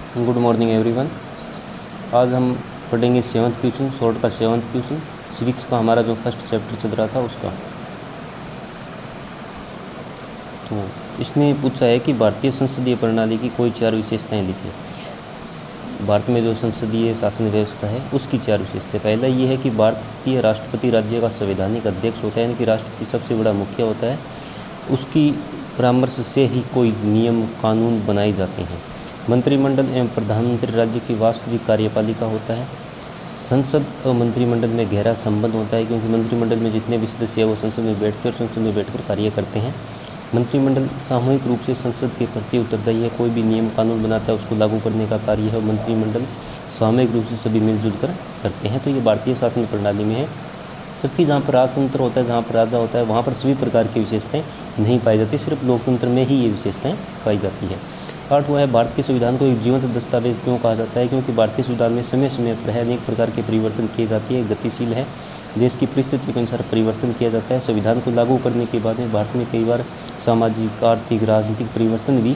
Good morning everyone. आज हम पढ़ेंगे 7th क्वेश्चन, शॉर्ट का 7th क्वेश्चन, सिविक्स का हमारा जो फर्स्ट चैप्टर चल रहा था उसका। तो इसने पूछा है कि भारतीय संसदीय प्रणाली की कोई 4 विशेषताएं लिखिए। भारत में जो संसदीय शासन व्यवस्था है उसकी 4 विशेषताएं। पहला ये है कि भारतीय राष्ट्रपति राज्य का संवैधानिक अध्यक्ष होता है, यानी कि राष्ट्रपति सबसे बड़ा मुखिया होता है। उसकी परामर्श से ही कोई नियम कानून बनाए जाते हैं। मंत्रिमंडल एवं प्रधानमंत्री राज्य की वास्तविक कार्यपालिका होता है। संसद और मंत्रिमंडल में गहरा संबंध होता है, क्योंकि मंत्रिमंडल में जितने भी सदस्य हैं वो संसद में बैठते और संसद में बैठकर कार्य करते हैं। मंत्रिमंडल सामूहिक रूप से संसद के प्रति उत्तरदायी है, कोई भी नियम कानून बनाता है उसको लागू करने का कार्य है और मंत्रिमंडल सामूहिक रूप से सभी मिलजुल कर करते हैं। तो ये भारतीय शासन प्रणाली में है। जबकि जहाँ पर राजतंत्र होता है, जहाँ पर राजा होता है, वहाँ पर सभी प्रकार की विशेषताएं नहीं पाई जाती, सिर्फ लोकतंत्र में ही ये विशेषताएं पाई जाती है। 8वां है, भारत के संविधान को एक जीवंत दस्तावेज क्यों कहा जाता है? क्योंकि भारतीय संविधान में समय समय पर अनेक प्रकार के परिवर्तन किए जाते हैं, गतिशील है, देश की परिस्थिति के अनुसार परिवर्तन किया जाता है। संविधान को लागू करने के बाद में भारत में कई बार सामाजिक, आर्थिक, राजनीतिक परिवर्तन भी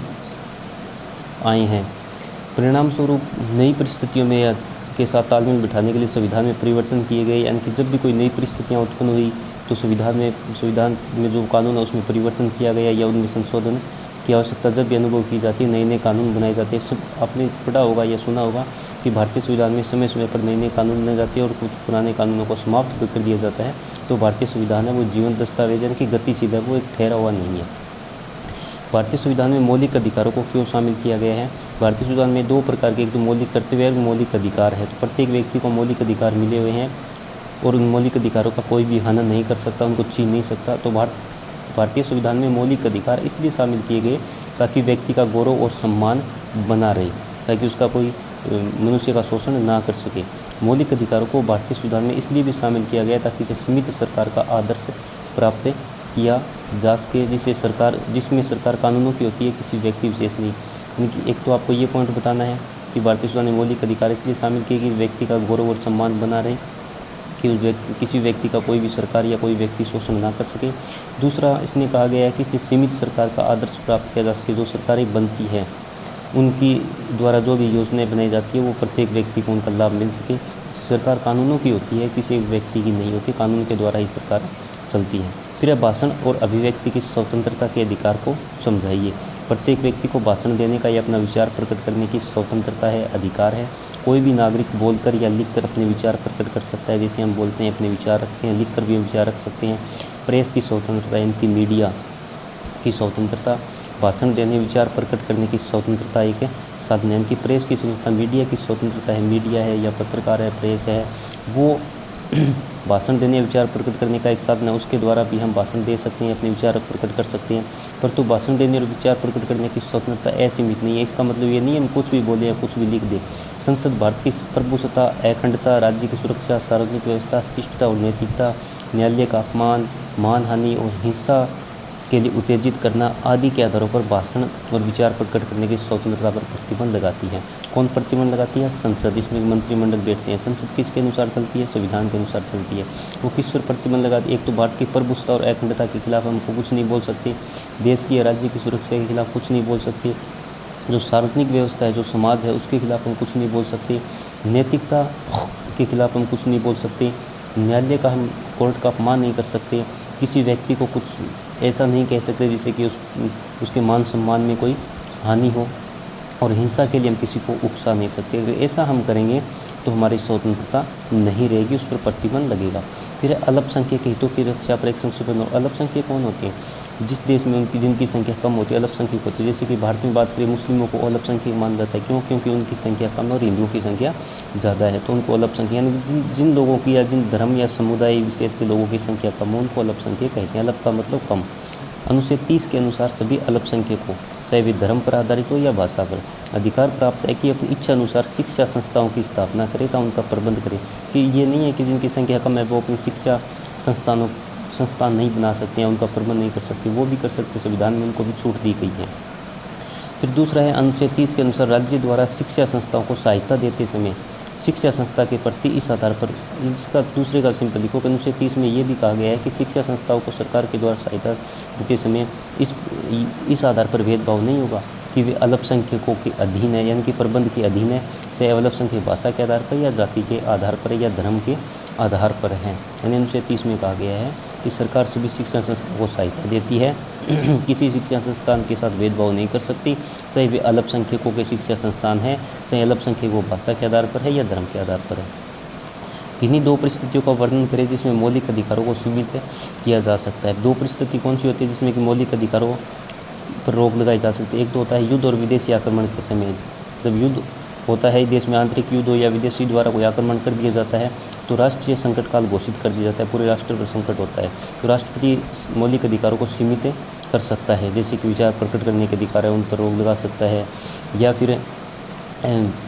आए हैं। परिणाम स्वरूप नई परिस्थितियों में के साथ तालमेल बिठाने के लिए संविधान में परिवर्तन किए गए, यानी कि जब भी कोई नई परिस्थितियाँ उत्पन्न हुई तो संविधान में जो कानून है उसमें परिवर्तन किया गया या उनमें संशोधन की आवश्यकता जब भी अनुभव की जाती है, नए नए कानून बनाए जाते हैं। सब आपने पढ़ा होगा या सुना होगा कि भारतीय संविधान में समय समय पर नए नए कानून बनाए जाते हैं और कुछ पुराने कानूनों को समाप्त कर दिया जाता है। तो भारतीय संविधान है वो जीवंत दस्तावेज यानी कि गतिशील है, वो एक ठहरा हुआ नहीं है। भारतीय संविधान में मौलिक अधिकारों को क्यों शामिल किया गया है? भारतीय संविधान में 2 प्रकार के, एक तो मौलिक कर्तव्य और मौलिक अधिकार है। तो प्रत्येक व्यक्ति को मौलिक अधिकार मिले हुए हैं और उन मौलिक अधिकारों का कोई भी हनन नहीं कर सकता, उनको छीन नहीं सकता। तो भारतीय संविधान में मौलिक अधिकार इसलिए शामिल किए गए ताकि व्यक्ति का गौरव और सम्मान बना रहे, ताकि उसका कोई मनुष्य का शोषण ना कर सके। मौलिक अधिकारों को भारतीय संविधान में इसलिए भी शामिल किया गया ताकि इसे सीमित सरकार का आदर्श प्राप्त किया जा सके, जिसमें सरकार कानूनों की होती है, किसी व्यक्ति विशेष नहीं। यानी एक तो आपको ये पॉइंट बताना है कि भारतीय संविधान में मौलिक अधिकार इसलिए शामिल किए कि व्यक्ति का गौरव और सम्मान बना रहे, कि किसी व्यक्ति का कोई भी सरकार या कोई व्यक्ति शोषण ना कर सके। दूसरा, इसने कहा गया है कि इससे सीमित सरकार का आदर्श प्राप्त किया जा सके। जो सरकारें बनती हैं उनकी द्वारा जो भी योजनाएं बनाई जाती है वो प्रत्येक व्यक्ति को उनका लाभ मिल सके। सरकार कानूनों की होती है, किसी व्यक्ति की नहीं होती, कानून के द्वारा ही सरकार चलती है। फिर भाषण और अभिव्यक्ति की स्वतंत्रता के अधिकार को समझाइए। प्रत्येक व्यक्ति को भाषण देने का या अपना विचार प्रकट करने की स्वतंत्रता है, अधिकार है। कोई भी नागरिक बोलकर या लिखकर अपने विचार प्रकट कर सकता है, जैसे हम बोलते हैं अपने विचार रखते हैं, लिखकर भी विचार रख सकते हैं। प्रेस की स्वतंत्रता यानी कि मीडिया की स्वतंत्रता, भाषण देने, विचार प्रकट करने की स्वतंत्रता एक साधन है, यानी कि प्रेस की स्वतंत्रता, मीडिया की स्वतंत्रता है। मीडिया है या पत्रकार है, प्रेस है, वो भाषण देने, विचार प्रकट करने का एक साधन है। उसके द्वारा भी हम भाषण दे सकते हैं, अपने विचार प्रकट कर सकते हैं। परंतु भाषण देने और विचार प्रकट करने की स्वतंत्रता असीमित नहीं है। इसका मतलब ये नहीं है हम कुछ भी बोले या कुछ भी लिख दें। संसद भारत की प्रभुसत्ता, अखंडता, राज्य की सुरक्षा, सार्वजनिक व्यवस्था, शिष्टता और नैतिकता, न्यायालय का अपमान, मानहानि और हिंसा के लिए उत्तेजित करना आदि के आधारों पर भाषण और विचार प्रकट करने की स्वतंत्रता पर प्रतिबंध लगाती है। कौन प्रतिबंध लगाती है? संसद। इसमें मंत्रिमंडल बैठते हैं। संसद किसके अनुसार चलती है? संविधान के अनुसार चलती है। वो किस पर प्रतिबंध लगाती है? एक तो भारत की प्रभुसत्ता और अखंडता के खिलाफ हमको कुछ नहीं बोल सकते, देश की या राज्य की सुरक्षा के खिलाफ कुछ नहीं बोल सकते, जो सार्वजनिक व्यवस्था है, जो समाज है, उसके खिलाफ हम कुछ नहीं बोल सकते, नैतिकता के खिलाफ हम कुछ नहीं बोल सकते, न्यायालय का हम कोर्ट का अपमान नहीं कर सकते, किसी व्यक्ति को कुछ ऐसा नहीं कह सकते जिससे कि उसके मान सम्मान में कोई हानि हो, और हिंसा के लिए हम किसी को उकसा नहीं सकते। अगर ऐसा हम करेंगे तो हमारी स्वतंत्रता नहीं रहेगी, उस पर प्रतिबंध लगेगा। फिर अल्पसंख्यक हितों की रक्षा पर एक संशोधन। और अल्पसंख्यक कौन होते हैं? जिस देश में जिनकी संख्या कम होती है अल्पसंख्यक होती है। जैसे कि भारत में बात करें, मुस्लिमों को अल्पसंख्यक माना जाता है। क्यों? क्योंकि उनकी संख्या कम है और हिंदुओं की संख्या ज़्यादा है, तो उनको अल्पसंख्यक, यानी जिन लोगों की या जिन धर्म या समुदाय विशेष के लोगों की संख्या कम हो उनको अल्पसंख्यक कहते हैं। अल्प का मतलब कम। अनुच्छेद 30 के अनुसार सभी अल्पसंख्यक को, चाहे वे धर्म पर आधारित हो या भाषा पर, अधिकार प्राप्त है कि अपनी इच्छा अनुसार शिक्षा संस्थाओं की स्थापना करें तथा उनका प्रबंध करें। कि ये नहीं है कि जिनकी संख्या कम है वो अपनी शिक्षा संस्थान नहीं बना सकते हैं, उनका प्रबंध नहीं कर सकते, वो भी कर सकते। संविधान में उनको भी छूट दी गई है। फिर दूसरा है, अनुच्छेद 30 के अनुसार राज्य द्वारा शिक्षा संस्थाओं को सहायता देते समय शिक्षा संस्था के प्रति इस आधार पर, इसका दूसरे का सिंपल लिखो कि अनुच्छेद 30 में ये भी कहा गया है कि शिक्षा संस्थाओं को सरकार के द्वारा सहायता देते समय इस आधार पर भेदभाव नहीं होगा। कि वे अल्पसंख्यकों के अधीन है, यानी कि प्रबंध के अधीन है, चाहे अल्पसंख्यक भाषा के आधार पर या जाति के आधार पर या धर्म के आधार पर हैं। यानी अनुच्छेद 30 में कहा गया है कि सरकार सभी शिक्षण संस्थाओं को सहायता देती है, किसी शिक्षा संस्थान के साथ भेदभाव नहीं कर सकती, चाहे वे अल्पसंख्यकों के शिक्षा संस्थान है, चाहे अल्पसंख्यकों भाषा के आधार पर है या धर्म के आधार पर है। किन्हीं दो परिस्थितियों का वर्णन करें जिसमें मौलिक अधिकारों को सीमित किया जा सकता है। दो परिस्थिति कौन सी होती है जिसमें कि मौलिक अधिकारों पर रोक लगाई जा सकती है? एक तो होता है युद्ध और विदेशी आक्रमण के समय। जब युद्ध होता है, देश में आंतरिक युद्ध हो या विदेशी द्वारा कोई आक्रमण कर दिया जाता है, तो राष्ट्रीय संकट काल घोषित कर दिया जाता है, पूरे राष्ट्र पर संकट होता है, तो राष्ट्रपति मौलिक अधिकारों को सीमित कर सकता है, जैसे कि विचार प्रकट करने के अधिकार है उन पर रोक लगा सकता है, या फिर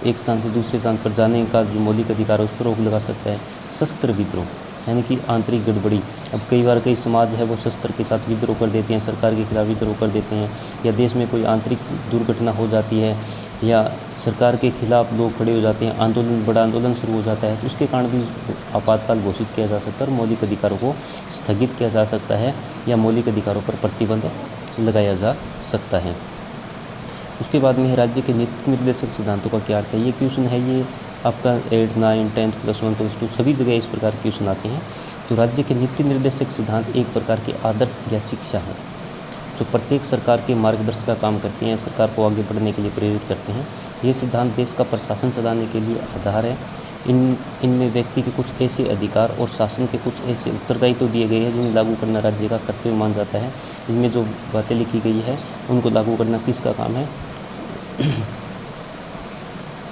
एक स्थान से दूसरे स्थान पर जाने का जो मौलिक अधिकार है उस पर रोक लगा सकता है। शस्त्र विद्रोह यानी कि आंतरिक गड़बड़ी, अब कई बार कई समाज है वो शस्त्र के साथ विद्रोह कर देते हैं, सरकार के खिलाफ विद्रोह कर देते हैं, या देश में कोई आंतरिक दुर्घटना हो जाती है या सरकार के खिलाफ लोग खड़े हो जाते हैं, आंदोलन, बड़ा आंदोलन शुरू हो जाता है, तो उसके कारण भी आपातकाल घोषित किया जा सकता है और मौलिक अधिकारों को स्थगित किया जा सकता है या मौलिक अधिकारों पर प्रतिबंध लगाया जा सकता है। उसके बाद में राज्य के नीति निर्देशक सिद्धांतों का क्या अर्थ है? ये क्वेश्चन है, ये आपका 8, 9, 10, +1, +2 सभी जगह इस प्रकार के क्वेश्चन आते हैं। तो राज्य के नीति निर्देशक सिद्धांत एक प्रकार के आदर्श या शिक्षा है जो प्रत्येक सरकार के मार्गदर्शन का काम करते हैं, सरकार को आगे बढ़ने के लिए प्रेरित करते हैं। ये सिद्धांत देश का प्रशासन चलाने के लिए आधार है। इनमें व्यक्ति के कुछ ऐसे अधिकार और शासन के कुछ ऐसे उत्तरदायित्व तो दिए गए हैं जिन्हें लागू करना राज्य का कर्तव्य मान जाता है। इनमें जो बातें लिखी गई है उनको लागू करना किसका काम है?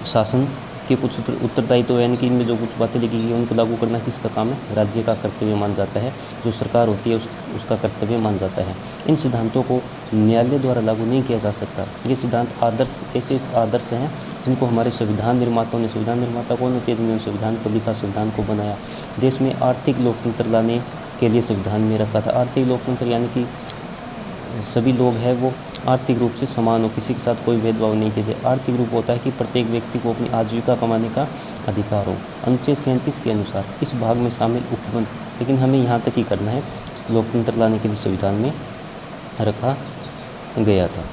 शासन के कुछ उत्तरदायित्व, यानी कि इनमें जो कुछ बातें लिखी गई हैं उनको लागू करना किसका काम है? राज्य का कर्तव्य मान जाता है, जो सरकार होती है उसका कर्तव्य मान जाता है। इन सिद्धांतों को न्यायालय द्वारा लागू नहीं किया जा सकता। ये सिद्धांत आदर्श, ऐसे आदर्श हैं जिनको हमारे संविधान निर्माताओं ने, संविधान निर्माता कौन होते हैं? जिन्होंने संविधान को लिखा, संविधान को बनाया, देश में आर्थिक लोकतंत्र लाने के लिए संविधान में रखा था। आर्थिक लोकतंत्र यानी कि सभी लोग हैं वो आर्थिक रूप से समान हो, किसी के साथ कोई भेदभाव नहीं किया जाए। आर्थिक रूप होता है कि प्रत्येक व्यक्ति को अपनी आजीविका कमाने का अधिकार हो। अनुच्छेद 37 के अनुसार इस भाग में शामिल उपबंध, लेकिन हमें यहाँ तक ही करना है, लोकतंत्र लाने के लिए संविधान में रखा गया था।